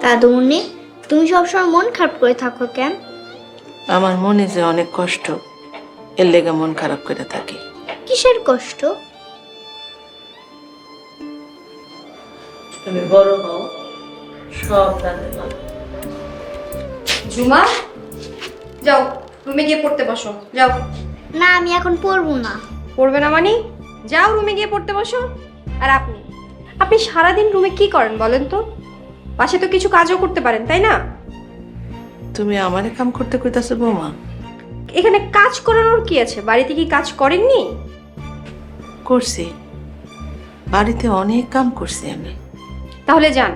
দাদুমণি, তুমি সবসময় মন খারাপ করে থাকো কেন? আমার মনে যে অনেক কষ্ট, এর লেগে মন খারাপ করে থাকি। কিসের কষ্ট? তুমি বড় হও, সব জানতে পারো। ঝুমা, যাও রুমে গিয়ে পড়তে বসো। যাও। না, আমি এখন পড়বো না। পড়বে না মানে? যাও রুমে গিয়ে পড়তে বসো। আর আপনি আপনি সারাদিন রুমে কি করেন বলেন তো? পাশে তো কিছু কাজও করতে পারেন, তাই না? তুমি আমারে কাম করতে কইতাছো বৌমা? এখানে কাজ করানোর কি আছে? বাড়িতে কি কাজ করেননি? করছি, বাড়িতে অনেক কাম করছি আমি। তাহলে যান,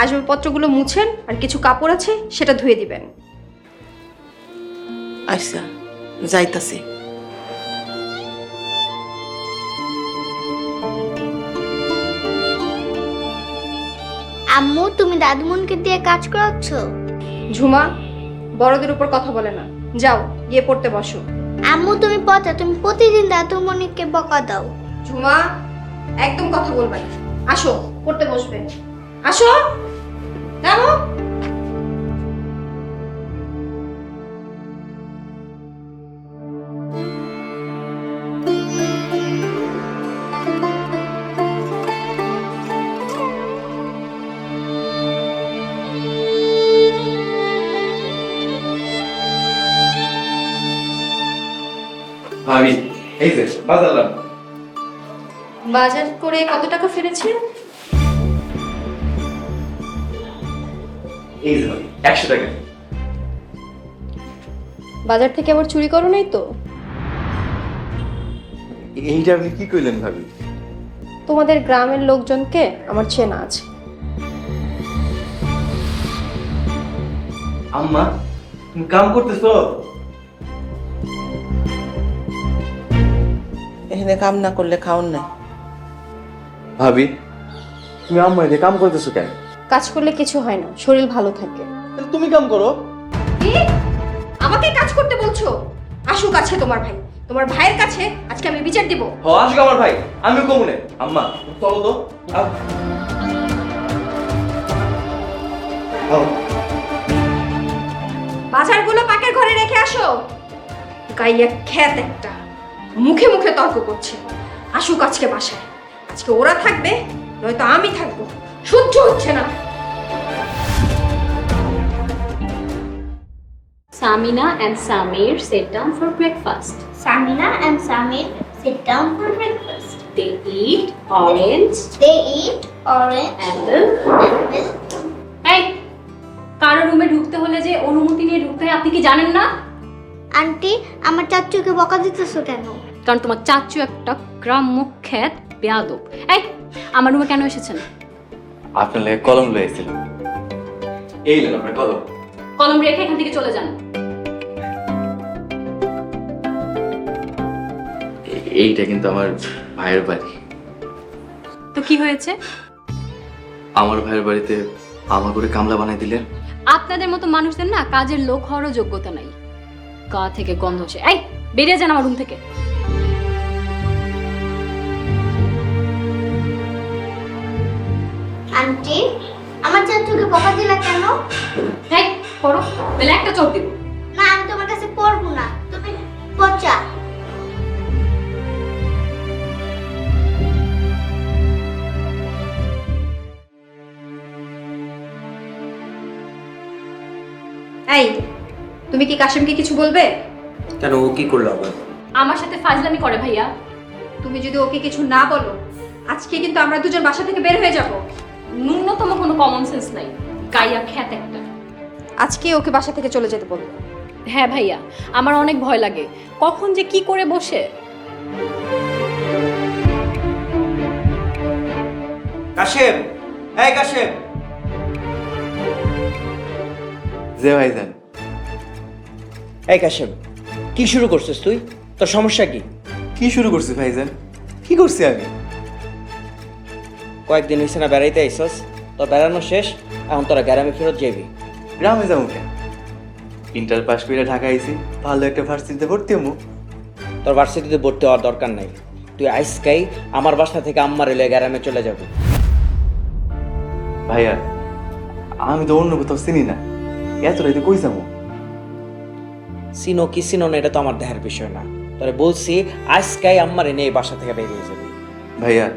আসবাবপত্রগুলো মুছেন, আর কিছু কাপড় আছে সেটা ধুয়ে দিবেন। আচ্ছা, যাইতাছি। আম্মু, তুমি দাদুমণিকে দিয়ে কাজ করাচ্ছ? ঝুমা, বড়দের উপর কথা বলে না। যাও গিয়ে পড়তে বসো। আম্মু, তুমি পচা, তুমি প্রতিদিন দাদুমণিকে বকা দাও। ঝুমা, একদম কথা বলবে না। আসো পড়তে বসবে। আসো, নামো। ভাবি, এই যে বাজারলাম। বাজার করে কত টাকা ফিরেছেন? এই যে ভাবি, 100 টাকা। বাজার থেকে আবার চুরি করো নাই তো? এইটা আপনি কি কইলেন ভাবি? তোমাদের গ্রামের লোকজনকে আমার চেনা আছে। আম্মা, তুমি কাম করতেছো? এখানে কাম না করলে খাওন নাই। ভাবি, তুমি আম্মা দিয়ে কাম করতেছো কেন? কাজ করলে কিছু হয় না, শরীর ভালো থাকে। তাহলে তুমি কাম করো। কি? আমাকে কাজ করতে বলছো? আসুক আছে তোমার ভাই, তোমার ভাইয়ের কাছে আজকে আমি বিচার দিব। হ, আসুক আমার ভাই, আমিও কমুনে। আম্মা চলো তো। আও। আও। বাজারগুলো পাকের ঘরে রেখে আসো। গাইয়া খ্যাত একটা, মুখে মুখে তর্ক করছে। আসুক আজকে বাসায়, আজকে ওরা থাকবে, নয়তো আমি থাকবো। সহ্য হচ্ছে না। Samina and Samir sit down for breakfast. Samina and Samir sit down for breakfast. They eat orange, They eat orange, apple. apple. এই, কারো রুমে ঢুকতে হলে যে অনুমতি নিয়ে ঢুকতে হয় আপনি কি জানেন না? আন্টি, আমার চাচুকে বকা দিতেছো কেন? কারণ তোমার চাচু একটা গ্রাম্য খ্যাত বেয়াদব। এই, আমার রুমে কেন এসেছেন? আপনার লাগে কলম লইছিলাম। এই লেন আপনার কলম। কলম রেখে এখান থেকে চলে যান। এইটা কিন্তু আমার ভাইয়ের বাড়ি। তো কি হয়েছে? আমার ভাইয়ের বাড়িতে আমার করে কামলা বানাই দিলেন। আপনাদের মতো মানুষদের না কাজের লোক হওয়ারও যোগ্যতা নাই। গা থেকে গন্ধ হচ্ছে। এই, বেরিয়ে যান আমার রুম থেকে। আন্টি, আমার চাচুকে বকা দিলা কেন? এই, পড়ো, বেলা একটা চোখ দিব। না, আমি তোমার কাছে পড়বো না, তুমি পচা। এই, তুমি কি কাশিমকে কিছু বলবে? কেন, ও কি করলো আবার? আমার সাথে ফাজলামি করে ভাইয়া। তুমি যদি ওকে কিছু না বলো, আজকে কিন্তু আমরা দুজন বাসা থেকে বের হয়ে যাব। ন্যূনতম কোনো কমন সেন্স নাই। গাইয়া খ্যাত একটা। আজকে ওকে বাসা থেকে চলে যেতে বলবো। হ্যাঁ ভাইয়া, আমার অনেক ভয় লাগে, কখন যে কি করে বসে। কাশেম, এই কাশেম। যে ভাইজান। এই কাশেম, কি শুরু করছিস তুই? তোর সমস্যা কি? কি শুরু করছি ভাইজান? কি করছি আমি? কয়েকদিন হয়েছে না বেড়াইতে আইসস, তোর বেড়ানো শেষ, এখন তোরা গ্রামে ফেরত যাবি। গ্রামে যাবো কেন? ইন্টার পাস করে ঢাকা আইছি, ভালো একটা ভার্সিটিতে ভর্তি হবো। তোর ভার্সিটিতে ভর্তি হওয়ার দরকার নাই। তুই আইসকাই আমার বাসা থেকে আম্মার এলে গ্রামে চলে যাবি। ভাইয়া, আমি তো অন্য কোথাও চিনি না, এত রাইতে কই যাবো? চিনো কি চিনো না এটা তো আমার দেখার বিষয় না। তবে বলছি আজকাই আম্মারে নিয়ে এই বাসা থেকে বেরিয়ে যাবে। ভাইয়া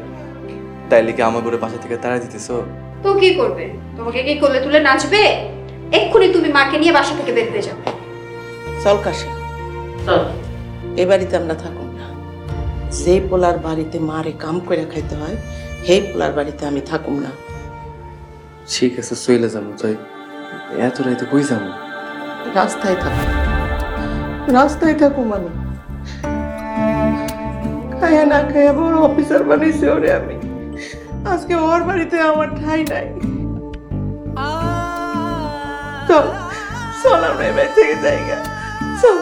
তাইলে কি আমার করে বাসা থেকে তাড়া দিতেছো? তো কি করবে? তোমাকে কি কোলে তুলে নাচবে? এক্ষুনি তুমি মাকে নিয়ে বাসা থেকে বের হয়ে যাবে। চল কাশি চল, এ বাড়িতে আমরা থাকুন না। যে পোলার বাড়িতে মারে কাম করে খাইতে হয় সেই পোলার বাড়িতে আমি থাকুম না। ঠিক আছে চলে যাবো, তাই এত রাইতে কই যাবো? রাস্তায় থাকুন, রাস্তায় থাকুম আমি। খায়া না খায়া বড় অফিসার বানাইছে ওরে আমি। আজকে ওর বাড়িতে আমার ঠাঁই নাই। চল চল আমরা এই বাড়ি থেকে যাইগা, চল।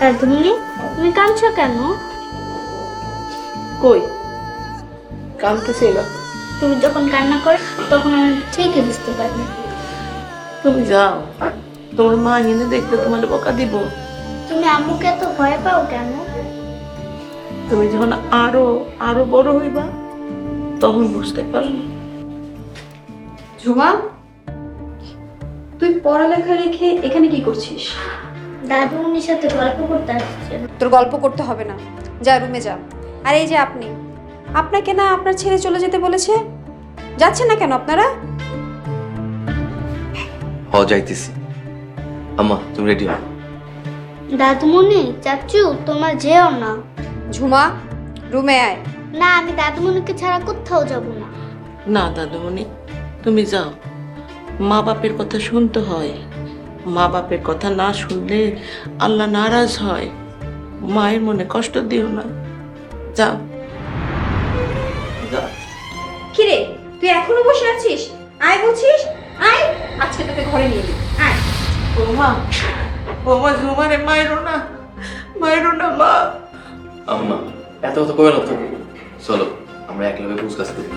দাদুমণি, তুমি কাঁদছো কেন? কই কাঁদতেছিল? তুমি যখন কান্না করো তখন আমি ঠিকই বুঝতে পারি। তুমি যাও, তোমার মা এনে দেখতে তোমার বকা দিব। তুমি আম্মুকে এত ভয় পাও কেন? তুমি যখন আরো আরো বড় হইবা তখন বুঝতে পারবে। ঝুমা, তুই পড়ালেখা রেখে এখানে কি করছিস? দাদুমণির সাথে গল্প করতে আসছে। তোর গল্প করতে হবে না, যা রুমে যা। আর এই যে আপনি, আপনাকে না আপনার ছেড়ে চলে যেতে বলেছে, যাচ্ছেন না কেন আপনারা? যাইতেছি। আম্মা তুমি রেডি হও। দাদুমণি, চাচু তোমার যেও না। ঝুমা, রুমে আয়। না, আমি দাদুমণিকে ছাড়া কোথাও যাব না। না দাদুমণি, তুমি যাও। মা বাপের কথা শুনতে হয়, মা বাপের কথা না শুনলে আল্লাহ নারাজ হয়। মায়ের মনে কষ্ট দিও না, যাও যাও। কিরে, তুই এখনো বসে আছিস? আয় বলছিস, আয়। আজকে তোকে ঘরে নিয়ে যাবি, আয়। বৌমা, বৌমা ঝুমারে মায়েরও না, মায়েরও না মা। আম্মা এত কথা কবে না তো, চলো আমরা একলগে বুঝ কাজ করি।